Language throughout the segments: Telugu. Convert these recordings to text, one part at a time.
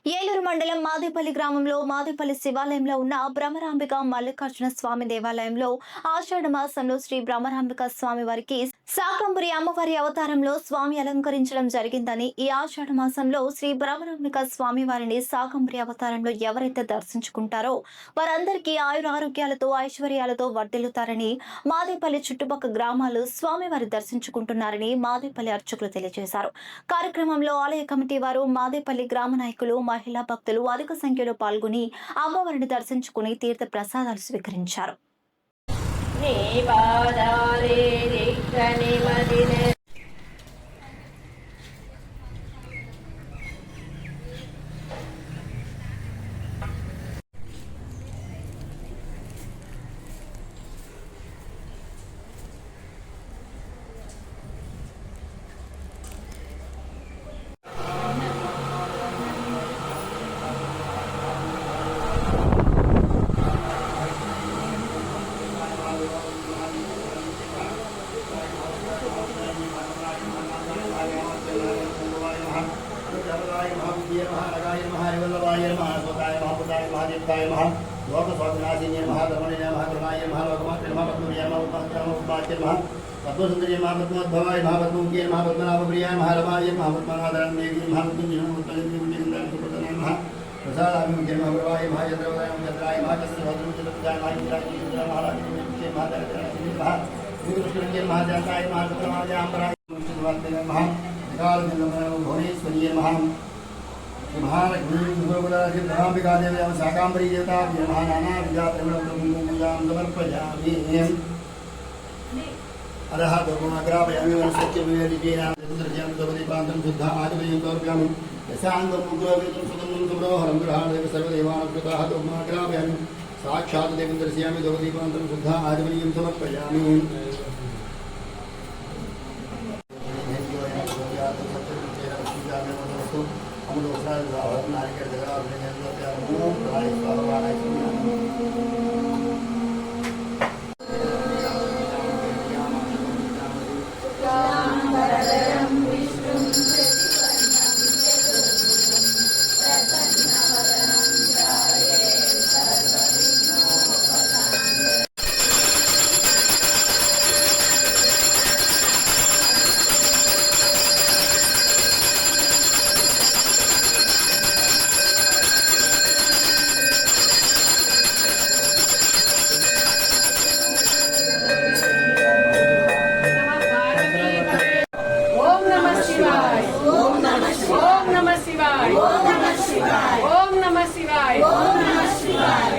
ఏలూరు మండలం మాదేపల్లి గ్రామంలో మాదేపల్లి శివాలయంలో ఉన్న భ్రమరాంబిక మల్లికార్జున స్వామి దేవాలయంలో ఆషాఢ మాసంలో శ్రీ భ్రమరాంబిక స్వామి వారికి శాకంబరి అమ్మవారి అవతారంలో స్వామి అలంకరించడం జరిగిందని, ఈ ఆషాఢ మాసంలో శ్రీ భ్రమరాంబిక స్వామి వారిని శాకంబరి అవతారంలో ఎవరైతే దర్శించుకుంటారో వారందరికీ ఆయురారోగ్యాలతో ఐశ్వర్యాలతో వర్ధిల్లుతారని మాదేపల్లి చుట్టుపక్కల గ్రామాలు స్వామివారి దర్శించుకుంటున్నారని మాదేపల్లి అర్చకులు తెలియజేశారు. కార్యక్రమంలో ఆలయ కమిటీ వారు, మాదేపల్లి గ్రామ నాయకులు, మహిళా భక్తులు అధిక సంఖ్యలో పాల్గొని అమ్మవారిని దర్శించుకుని తీర్థ ప్రసాదాలు స్వీకరించారు. पद्मसुंदरी महापद्मोद्भवाय महापद्ममुखी महापद्मनाभप्रियाय महारमाय महापद्मनाथाय देवी महापद्मनिष्ठुपतने महा प्रसादाभिमुखे महाप्रभाय महाचंद्रवदाय चंद्राय महाचंद्रभद्रमुचंद्रपूजाय महाचंद्राय महाराज महा श्रीकृष्णज्ञ महाजाताय महापद्मनाथाय अम्बराय महा भुवनेश्वरीय महा महालक्ष्मी देवी शाकांबरी देवता नाना विद्या पूजां समर्पयामि अरह गुणाग्रापयामि सत्यमेवेन दीपांतं शुद्धा आदिवयं समर्पयामि यस्याङ्गं मुग्रवितं सुगन्धं सुब्रह्मणं गृहाणदेव सर्वदेवानुकृताः गुणाग्रापयामि साक्षात् देवं दर्शयामि दीपांतं शुद्धा आदिवयं समर्पयामि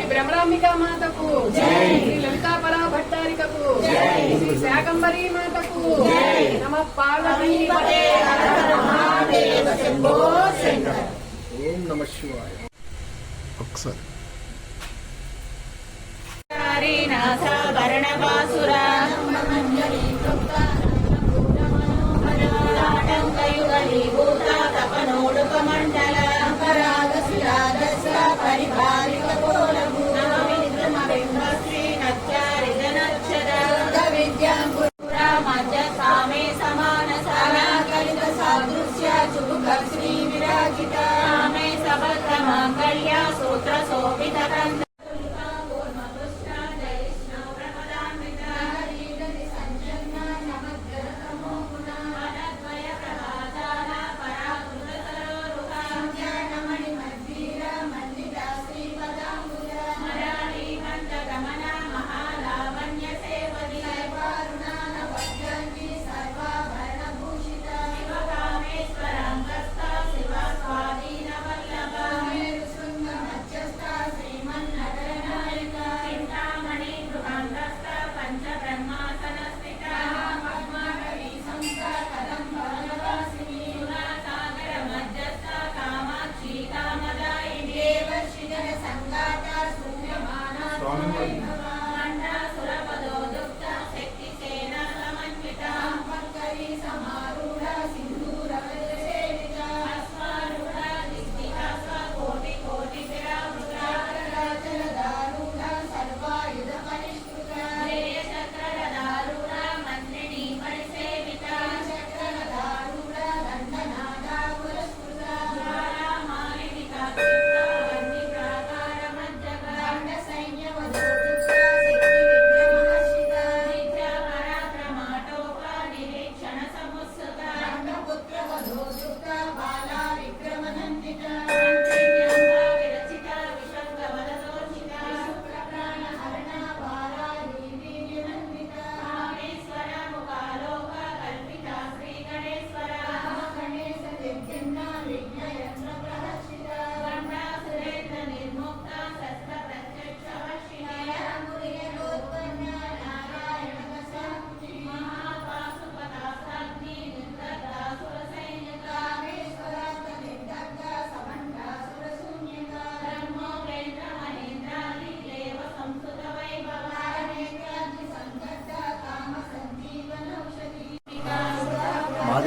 भ्रमरांबिका माता को जय, श्री ललिता परा भट्टारिका को जय, श्री शाकंबरी माता को जय, नमः पार्वती पते हर हर महादेव शंभो शंकर। ओम नमः शिवाय। अक्सर नाथ वर्णवासुरा भूता तपनोडुपमंडल परिभारित समान साराकलित सादृश्य चुबुक श्री विराजिता मे सबत्र मांगल्य सूत्र शोभित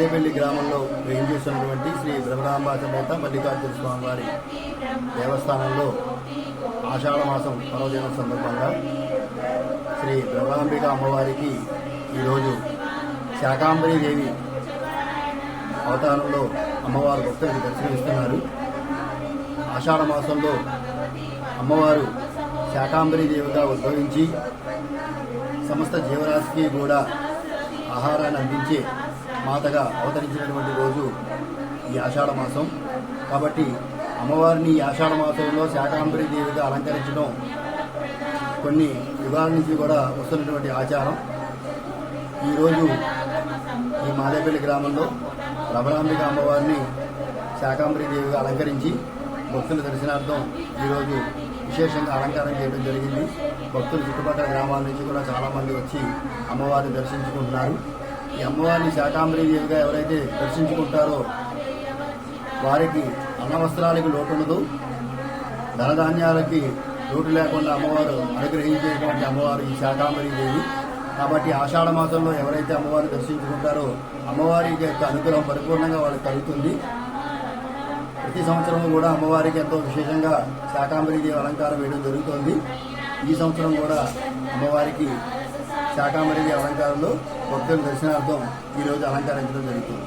మాదేపల్లి గ్రామంలో వేయించేస్తున్నటువంటి శ్రీ బ్రహ్మరాంబ సమేత మల్లికార్జున స్వామి వారి దేవస్థానంలో ఆషాఢ మాసం పర్వదినం సందర్భంగా శ్రీ బ్రహ్మాంబిక అమ్మవారికి ఈరోజు శాకాంబరీ దేవి అవతారంలో అమ్మవారు భక్తులకు దర్శనమిస్తున్నారు. ఆషాఢ మాసంలో అమ్మవారు శాకాంబరీ దేవిగా ఉద్భవించి సమస్త జీవరాశికి కూడా ఆహారాన్ని అందించే మాతగా అవతరించినటువంటి రోజు ఈ ఆషాఢ మాసం. కాబట్టి అమ్మవారిని ఈ ఆషాఢ మాసంలో శాకాంబరీ దేవిగా అలంకరించడం కొన్ని యుగాల నుంచి కూడా వస్తున్నటువంటి ఆచారం. ఈరోజు ఈ మాదేపల్లి గ్రామంలో బ్రహ్మరాంబిక అమ్మవారిని శాకాంబరీ దేవిగా అలంకరించి భక్తుల దర్శనార్థం ఈరోజు విశేషంగా అలంకారం చేయడం జరిగింది. భక్తులు చుట్టుపక్కల గ్రామాల నుంచి కూడా చాలామంది వచ్చి అమ్మవారిని దర్శించుకుంటున్నారు. ఈ అమ్మవారిని శాకాంబరీ దేవిగా ఎవరైతే దర్శించుకుంటారో వారికి అన్నవస్త్రాలకి లోటు ఉండదు, ధనధాన్యాలకి లోటు లేకుండా అమ్మవారు అనుగ్రహించేటువంటి అమ్మవారు ఈ శాకాంబరీ దేవి. కాబట్టి ఆషాఢ మాసంలో ఎవరైతే అమ్మవారిని దర్శించుకుంటారో అమ్మవారి యొక్క అనుగ్రహం పరిపూర్ణంగా వాళ్ళకి కలుగుతుంది. ప్రతి సంవత్సరం కూడా అమ్మవారికి ఎంతో విశేషంగా శాకాంబరీ దేవి అలంకారం వేయడం జరుగుతోంది. ఈ సంవత్సరం కూడా అమ్మవారికి శాకాంబరీ దేవి అలంకారంలో భక్తుల దర్శనార్థం ఈరోజు అలంకరించడం జరుగుతుంది.